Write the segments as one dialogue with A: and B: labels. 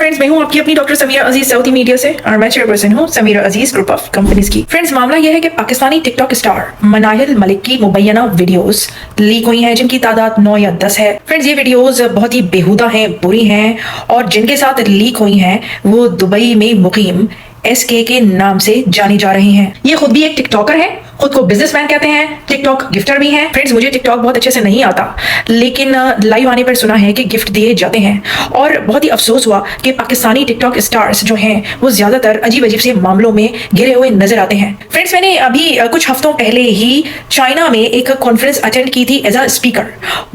A: Friends, मैं हूं आपकी अपनी डॉक्टर समीरा अजीज सऊदी मीडिया से और मैं चेयरपर्सन हूं समीरा अजीज ग्रुप ऑफ कंपनीज की। फ्रेंड्स, मामला यह है कि पाकिस्तानी टिकटॉक स्टार मनाहिल मलिक की मुबैना वीडियोस लीक हुई हैं जिनकी तादाद 9 या 10 है। फ्रेंड्स, ये वीडियोस बहुत ही बेहुदा हैं, बुरी हैं और जिनके साथ लीक हुई हैं वो दुबई में मुकीम SK के नाम से जानी जा रही हैं। ये खुद भी एक टिकटॉकर है, खुद को बिजनेसमैन कहते हैं, टिकटॉक गिफ्टर भी हैं। फ्रेंड्स, मुझे टिकटॉक बहुत अच्छे से नहीं आता, लेकिन लाइव आने पर सुना है कि गिफ्ट दिए जाते हैं और बहुत ही अफसोस हुआ कि पाकिस्तानी टिकटॉक स्टार्स जो हैं वो ज्यादातर अजीब अजीब से मामलों में घिरे हुए नजर आते हैं। फ्रेंड्स, मैंने अभी कुछ हफ्तों पहले ही चाइना में एक कॉन्फ्रेंस अटेंड की थी एज अ स्पीकर।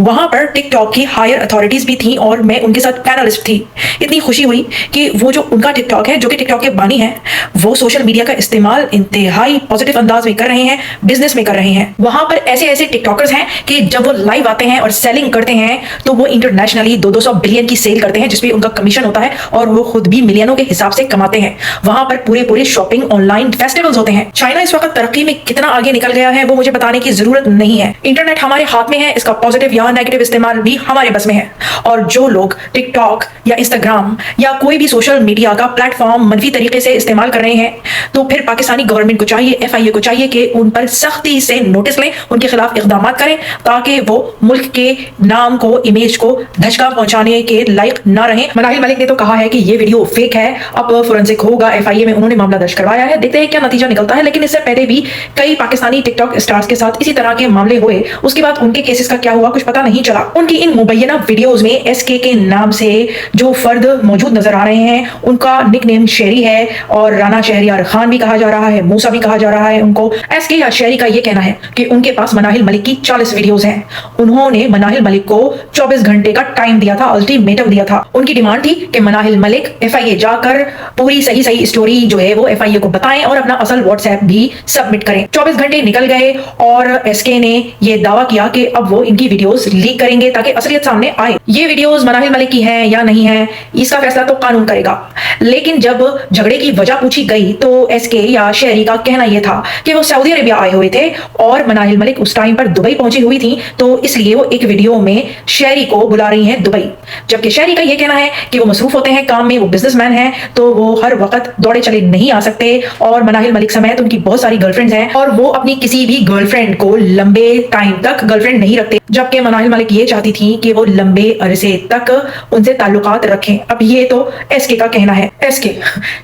A: वहां पर टिकटॉक की हायर अथॉरिटीज भी थी और मैं उनके साथ पैनलिस्ट थी। इतनी खुशी हुई कि वो जो उनका टिकटॉक है, जो कि टिकटॉक के बानी है, वो सोशल मीडिया का इस्तेमाल इंतहाई पॉजिटिव अंदाज में कर रहे हैं, बिजनेस में कर रहे हैं। वहां पर ऐसे ऐसे टिकटॉकर्स हैं कि जब वो लाइव आते हैं और सेलिंग करते हैं तो वो इंटरनेशनली 200 बिलियन की सेल करते हैं जिसपे उनका कमीशन होता है और वो खुद भी मिलियनों के हिसाब से कमाते हैं। वहां पर पूरे शॉपिंग ऑनलाइन फेस्टिवल्स होते हैं। चाइना इस वक्त तरक्की में कितना आगे निकल गया है वो मुझे बताने की जरूरत नहीं है। इंटरनेट हमारे हाथ में है, इसका पॉजिटिव या नेगेटिव इस्तेमाल भी हमारे बस में है। और जो लोग टिकटॉक या इंस्टाग्राम या कोई भी सोशल मीडिया का प्लेटफॉर्म मनफी तरीके से इस्तेमाल कर रहे हैं तो फिर पाकिस्तानी गवर्नमेंट को चाहिए, FIA को चाहिए कि उन पर सख्ती से नोटिस लें, उनके खिलाफ इकदाम करें ताकि वो मुल्क के नाम को, इमेज को धचका पहुंचाने के लायक ना रहे। मनाहिल मलिक ने तो कहा है कि ये वीडियो फेक है, अब फोरेंसिक होगा, FIA में उन्होंने मामला दर्ज करवाया है, देखते हैं क्या नतीजा निकलता है। लेकिन इससे पहले भी कई पाकिस्तानी टिकटॉक स्टार्स के साथ इसी तरह के मामले हुए, उसके बाद उनके केसेस का क्या हुआ कुछ पता नहीं चला। उनकी इन मुबैना वीडियोज में SK के नाम से जो फर्द मौजूद नजर आ रहे हैं उनका निकनेम शेरी है और राना शहरियार खान भी कहा जा रहा है, मूसा भी कहा जा रहा है उनको। SK या शेरी का ये कहना है कि उनके पास मनाहिल मलिक की 40 वीडियोस हैं। उन्होंने मनाहिल मलिक को 24 घंटे का टाइम दिया था, अल्टीमेटम दिया था। उनकी डिमांड थी कि मनाहिल मलिक FIA जाकर पूरी सही स्टोरी जो है वो FIA को बताएं और अपना असल WhatsApp भी सबमिट करें। 24 घंटे निकल गए और SK ने ये दावा किया कि अब वो इनकी वीडियोस लीक करेंगे ताकि असलियत सामने आए। ये वीडियोस मनाहिल मलिक की हैं या नहीं है इसका फैसला तो कानून करेगा। लेकिन जब झगड़े की वजह पूछी गई तो SK या शेरी का कहना यह था कि वो सऊदी अरेबिया आए हुए थे और मनाहिल मलिक उस टाइम पर दुबई पहुंची हुई थी, तो इसलिए वो एक वीडियो में शेरी को बुला रही हैं दुबई। जबकि शेरी का यह कहना है कि वो मसरूफ होते हैं काम में, वो बिजनेसमैन हैं, तो वो हर वक्त दौड़े चले नहीं आ सकते और मनाहिल मलिक समेत उनकी बहुत सारी गर्लफ्रेंड्स हैं और वो अपनी किसी भी गर्लफ्रेंड को लंबे टाइम तक गर्लफ्रेंड नहीं रखते। जबकि मनाहिल मलिक ये चाहती थी कि वो लंबे अरसे तक उनसे ताल्लुकात रखें। अब ये तो SK का कहना है। SK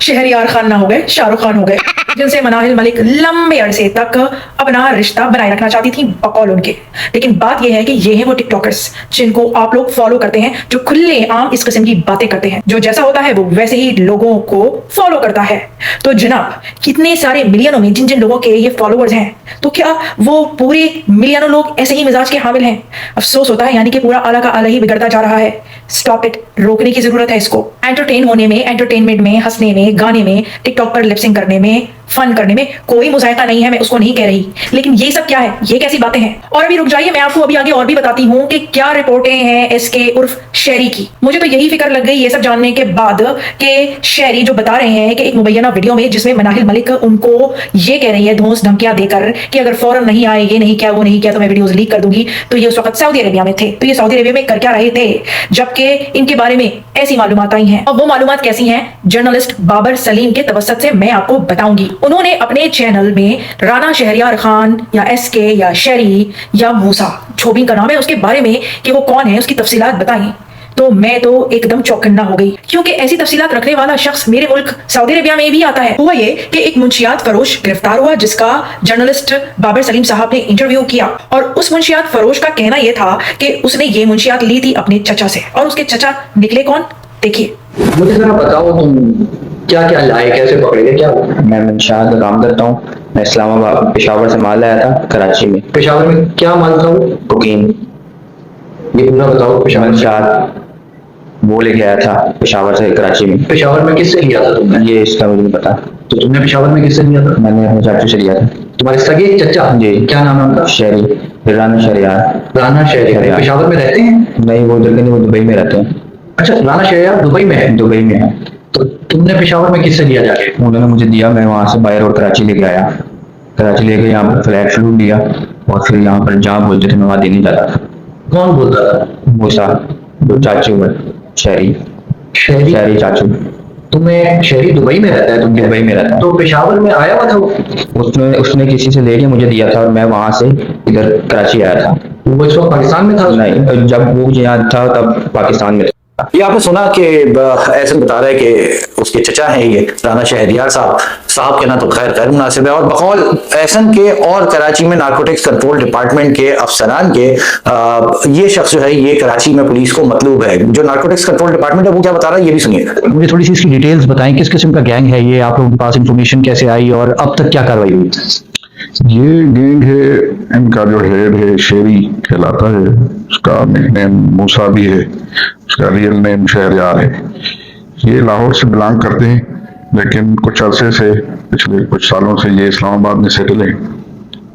A: शहरियार खान ना हो गए, शाहरुख खान हो गए, जिनसे मनाहिल मलिक लंबे अरसे तक अपना रिश्ता बनाए रखना चाहती थी बकौल उनके। लेकिन बात यह है कि ये हैं वो टिकटॉकर्स जिनको आप लोग फॉलो करते हैं, जो खुले आम इस किस्म की बातें करते हैं, जो जैसा होता है वो वैसे ही लोगों को फॉलो करता है। तो जनाब, कितने सारे मिलियनों में जिन जिन लोगों के ये फॉलोअर्स हैं, तो क्या वो पूरे मिलियनों लोग ऐसे ही मिजाज के हामिल हैं? अफसोस होता है, यानी कि पूरा आला का आला ही बिगड़ता जा रहा है। स्टॉप इट, रोकने की जरूरत है इसको। एंटरटेन होने में, एंटरटेनमेंट में, हंसने में, गाने में, टिकटॉक पर लिपसिंग करने में, फन करने में कोई मुजायका नहीं है, मैं उसको नहीं कह रही। लेकिन ये सब क्या है, ये कैसी बातें हैं? और अभी रुक जाइए, मैं आपको अभी आगे और भी बताती हूँ कि क्या रिपोर्टें हैं SK उर्फ शेरी की। मुझे तो यही फिक्र लग गई ये सब जानने के बाद कि शेरी जो बता रहे हैं कि एक मुबैना वीडियो में जिसमें मनाहिल मलिक उनको ये कह रही है धौंस धमकियां देकर कि अगर फौरन नहीं आए, ये नहीं किया, वो नहीं किया तो मैं वीडियोस लीक कर दूंगी। तो ये उस वक्त सऊदी अरेबिया में थे। तो ये सऊदी अरेबिया में कर क्या रहे थे जबकि इनके बारे में ऐसी मालूमात आई हैं। अब वो मालूमात कैसी हैं, जर्नलिस्ट बाबर सलीम के तवसत से मैं आपको बताऊंगी। उन्होंने अपने चैनल में राना शहरियार खान या SK या शेरी या मूसा, जो भी का नाम है, उसके बारे में कि वो कौन है उसकी तफसीलात बताई। तो मैं तो एकदम चौकन्ना हो गई, क्योंकि ऐसी तफसीलात रखने वाला शख्स मेरे मुल्क सऊदी अरेबिया में भी आता है। हुआ ये कि एक मुंशियात फरोश गिरफ्तार हुआ जिसका जर्नलिस्ट बाबर सलीम साहब ने इंटरव्यू किया और उस मुंशियात फरोश का कहना यह था कि उसने ये मुंशियात ली थी अपने चचा से और उसके चचा निकले कौन, देखिए।
B: मुझे जरा बताओ तुम क्या क्या लाए, कैसे पकड़े गए, क्या?
C: मैं मंशात का काम करता हूँ। मैं इस्लामाबाद पेशावर से माल लाया था कराची में।
B: पेशावर में क्या माल था?
C: कोकीन।
B: ये पूरा बताओ। पेशावर
C: मंशात वो लेके आया था पेशावर से कराची में।
B: पेशावर में किससे लिया था तुमने?
C: ये इसका मुझे नहीं पता।
B: तो तुमने पेशावर में किससे लिया था?
C: मैंने अपने चाचू से लिया था।
B: तुम्हारे सगे चचा?
C: जी।
B: क्या नाम है उनका?
C: शेरी, राना शहरियार।
B: राना शहरियार पेशावर में रहते हैं?
C: नहीं, वो उधर के नहीं, वो दुबई में रहते हैं।
B: अच्छा, राना शहरियार दुबई में है?
C: दुबई में है।
B: तो तुमने पेशावर में किससे लिया जाके?
C: उन्होंने मुझे दिया, मैं वहाँ से बाहर और कराची लेके आया। कराची लेके यहाँ पर फ्लैट फ्लूट लिया और फिर यहाँ पर जहाँ बोलते थे मैं वहाँ देने जाता था।
B: कौन बोलता था?
C: मूसा, जो चाचू है, शेरी। शहरी चाचू
B: तुम्हें शहरी दुबई में रहता है? तुम
C: दुबई में रहता है।
B: तो पेशावर में आया हुआ था वो?
C: उसने किसी से लेके मुझे दिया था और मैं वहां से इधर कराची आया था।
B: वो इस वक्त पाकिस्तान में था?
C: नहीं, जब वो यहाँ था तब पाकिस्तान में था।
D: ये आपने सुना कि ऐसे बता रहा है कि उसके चचा हैं ये राना शहरियार साहब के ना तो खैर मुनासिब है, और बकौल एहसन के और कराची में नारकोटिक्स कंट्रोल डिपार्टमेंट के अफसरान के ये शख्स जो है ये कराची में पुलिस को मतलूब है। जो नारकोटिक्स कंट्रोल डिपार्टमेंट है वो क्या बता रहा है ये भी सुनिए।
E: मुझे थोड़ी सी इसकी डिटेल्स बताएं, किस किस्म का गैंग है ये, आप लोगों के पास इंफॉर्मेशन कैसे आई और अब तक क्या कार्रवाई हुई?
F: ये गैंग है, इनका जो हेड है शेरी कहलाता है, उसका निकनेम मूसा भी है, उसका रियल नेम शहरयार है। ये लाहौर से बिलोंग करते हैं, लेकिन कुछ अरसे से, पिछले कुछ सालों से ये इस्लामाबाद में सेटल हैं।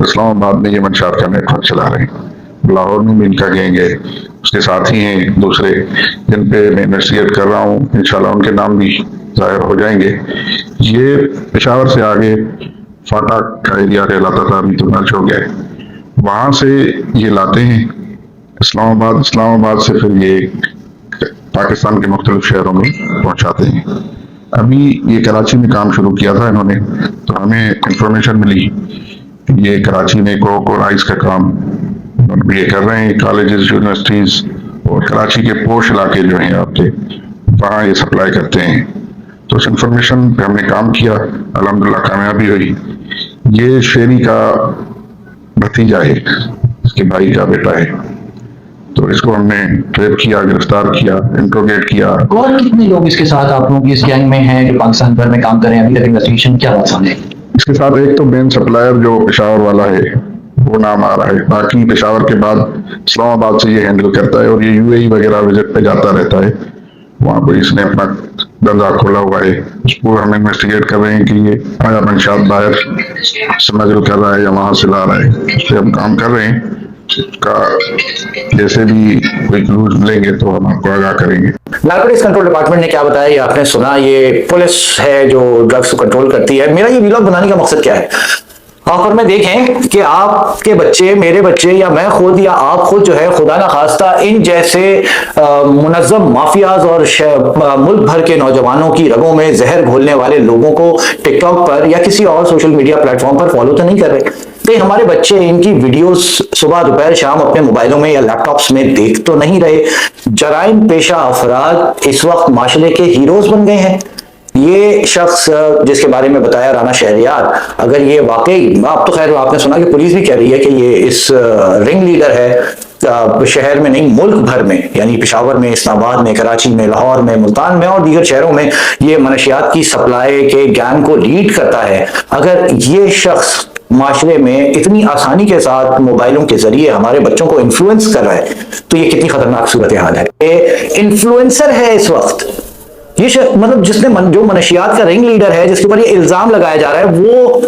F: इस्लामाबाद में ये मंशात का नेटवर्क चला रहे हैं। लाहौर में भी इनका गैंग है, उसके साथी हैं दूसरे जिन पे मैं इन्वेस्टिगेट कर रहा हूँ, इंशाल्लाह उनके नाम भी जाहिर हो जाएंगे। ये पेशावर से आगे फाटा का एरिया कहलाता था, अभी तो मर्ज हो गया है, वहां से ये लाते हैं इस्लामाबाद से फिर ये पाकिस्तान के मुख्तलिफ शहरों में पहुंचाते हैं। अभी ये कराची में काम शुरू किया था इन्होंने, तो हमें इंफॉर्मेशन मिली ये कराची में कोकोराइज का काम ये कर रहे हैं, कॉलेजेस यूनिवर्सिटीज और कराची के पोश इलाके जो हैं आपके, वहाँ ये सप्लाई करते हैं। तो उस इंफॉर्मेशन पे हमने काम किया, अल्हम्दुलिल्लाह कामयाबी हुई। ये शेरी का भतीजा है, इसके भाई का बेटा है, तो इसको हमने ट्रेप किया, गिरफ्तार किया, इंट्रोगेट किया।
E: और कितने लोग इसके साथ आप लोगों की इस गैंग में हैं जो पाकिस्तान भर में काम कर रहे हैं? अभी तक इन्वेस्टिगेशन क्या हुआ सामने?
F: इसके साथ एक तो मेन सप्लायर जो पेशावर वाला है वो नाम आ रहा है, बाकी पेशावर के बाद इस्लामाबाद से ये हैंडल करता है और ये यूएई वगैरह विजिट पे जाता रहता है। वहाँ पर इसने अपना दर्जा खोला हुआ है, उसको हम इन्वेस्टिगेट कर रहे हैं कि ये आया मंशात बाहर से नजर कर रहा है या वहां से ला रहा है, उस पर हम काम कर रहे हैं। उसका जैसे भी कोई क्लूज मिलेंगे तो हम आपको आगाह करेंगे।
D: नारकोटिक्स कंट्रोल डिपार्टमेंट ने क्या बताया ये आपने सुना। ये पुलिस है जो ड्रग्स को कंट्रोल करती है। मेरा ये वीलॉग बनाने का मकसद क्या है, आप और मैं देखें कि आपके बच्चे, मेरे बच्चे या मैं खुद या आप खुद जो है खुदा ना खास्ता इन जैसे मुनज़्ज़म माफियाज और मुल्क भर के नौजवानों की रगों में जहर घोलने वाले लोगों को टिकटॉक पर या किसी और सोशल मीडिया प्लेटफॉर्म पर फॉलो तो नहीं कर रहे। तो हमारे बच्चे इनकी वीडियोस सुबह दोपहर शाम अपने मोबाइलों में या लैपटॉप्स में देख तो नहीं रहे। जराइम पेशा अफराद इस वक्त माशरे के हीरोज बन गए हैं। ये शख्स जिसके बारे में बताया राना शहरियार, अगर ये वाकई, आप तो खैर आपने सुना कि पुलिस भी कह रही है कि ये इस रिंग लीडर है शहर में नहीं मुल्क भर में, यानी पेशावर में, इस्लामाबाद में, कराची में, लाहौर में, मुल्तान में और दीगर शहरों में ये मनशियात की सप्लाई के गैंग को लीड करता है। अगर ये शख्स माशरे में इतनी आसानी के साथ मोबाइलों के जरिए हमारे बच्चों को इन्फ्लुएंस कर रहा है तो ये कितनी खतरनाक सूरत हाल है। इन्फ्लुएंसर है इस वक्त ये मतलब जिसने जो मनशियात का रिंग लीडर है, जिसके ऊपर ये इल्जाम लगाया जा रहा है, वो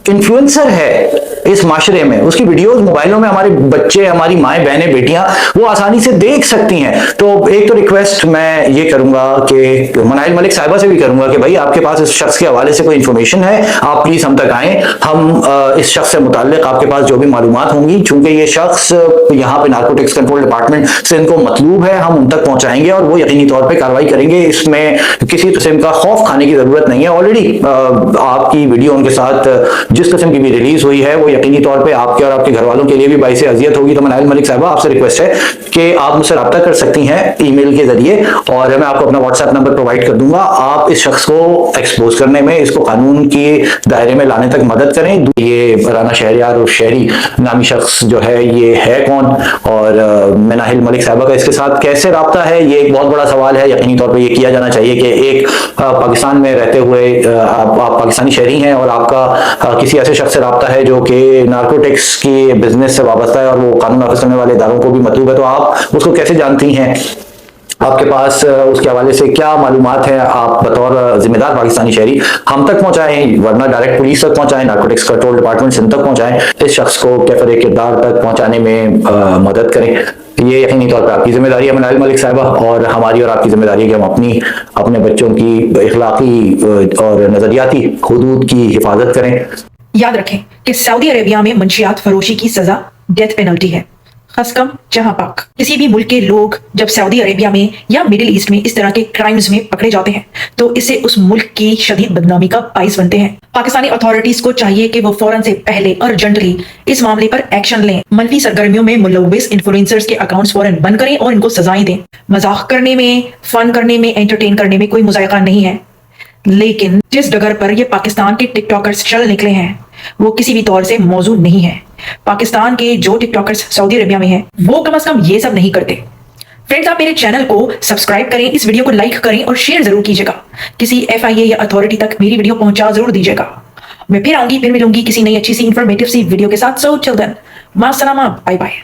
D: इन्फ्लुएंसर है इस माशरे में। उसकी वीडियोस मोबाइलों में हमारे बच्चे, हमारी माएँ, बहनें, बेटियां वो आसानी से देख सकती हैं। तो एक तो रिक्वेस्ट मैं ये करूंगा कि मनाहिल मलिक साहिबा से भी करूंगा कि भाई आपके पास इस शख्स के हवाले से कोई इन्फॉर्मेशन है, आप प्लीज हम तक आएं। हम इस शख्स से मुताल्लिक आपके पास जो भी मालूमात होंगी, चूंकि ये शख्स यहाँ पे नारकोटिक्स कंट्रोल डिपार्टमेंट से इनको मतलूब है, हम उन तक पहुंचाएंगे और वो यकीनी तौर पर कार्रवाई करेंगे। इसमें किसी किस्म का खौफ खाने की जरूरत नहीं है। ऑलरेडी आपकी वीडियो उनके साथ जिस किस्म की भी रिलीज हुई है वो यकीनी तौर पे आपके और आपके घर वालों के लिए भी बाइसे अजियत होगी। तो मनाहिल मलिक साहिबा आपसे रिक्वेस्ट है कि आप मुझसे रब्ता कर सकती हैं ईमेल के जरिए और मैं आपको अपना व्हाट्सएप नंबर प्रोवाइड कर दूंगा। आप इस शख्स को एक्सपोज करने में, इसको कानून के दायरे में लाने तक मदद करें। ये राना शहरियार और शहरी नामी शख्स जो है ये है कौन और मनाहिल मलिक साहिबा का इसके साथ कैसे रब्ता है, ये एक बहुत बड़ा सवाल है। यकीनी तौर पर यह किया जाना चाहिए कि एक पाकिस्तान में रहते हुए आप पाकिस्तानी शहरी हैं और आपका किसी ऐसे शख्स से रब्ता है जो कि नारकोटिक्स की बिजनेस से वाबस्ता है और वो कानून नाफिज करने वाले इदारों को भी मतलूब है, तो आप उसको कैसे जानती हैं, आपके पास उसके हवाले से क्या मालूमात है, आप बतौर जिम्मेदार पाकिस्तानी शहरी हम तक पहुंचाएं, वरना डायरेक्ट पुलिस तक पहुंचाएं, नारकोटिक्स कंट्रोल डिपार्टमेंट सिंध तक पहुंचाएं, इस शख्स को कैफर किरदार तक पहुंचाने में मदद करें। ये यकीनी तौर पर आपकी जिम्मेदारी है मनाहिल मलिक साहिबा और हमारी और आपकी जिम्मेदारी है कि हम अपने बच्चों की इखलाकी और नजरियाती हुदूद की हिफाजत करें।
A: याद रखें कि सऊदी अरेबिया में मंशियात फरोशी की सजा डेथ पेनल्टी है। खसकम जहां पाक। किसी भी मुल्क के लोग जब सऊदी अरेबिया में या मिडिल ईस्ट में इस तरह के क्राइम्स में पकड़े जाते हैं तो इससे उस मुल्क की शदीद बदनामी का बाइस बनते हैं। पाकिस्तानी अथॉरिटीज को चाहिए कि वो फौरन से पहले अर्जेंटली इस मामले पर एक्शन लें। मनफी सरगर्मियों में मुलव्विस इन्फ्लुएंसर्स के अकाउंट्स फौरन बंद करें और इनको सजाएं दें। मजाक करने में, फन करने में, एंटरटेन करने में कोई मुजायका नहीं है, लेकिन जिस डगर पर ये पाकिस्तान के टिकटॉकर्स चल निकले हैं वो किसी भी तौर से मौजूद नहीं है। पाकिस्तान के जो टिकटॉकर्स सऊदी अरेबिया में हैं वो कम से कम ये सब नहीं करते। फ्रेंड्स, आप मेरे चैनल को सब्सक्राइब करें, इस वीडियो को लाइक करें और शेयर जरूर कीजिएगा। किसी FIA या अथॉरिटी तक मेरी वीडियो पहुंचा जरूर दीजिएगा। मैं फिर आऊंगी, फिर मिलूंगी किसी नई अच्छी सी इंफॉर्मेटिव सी वीडियो के साथ। सो टिल देन, मास्सलामा, बाय बाय।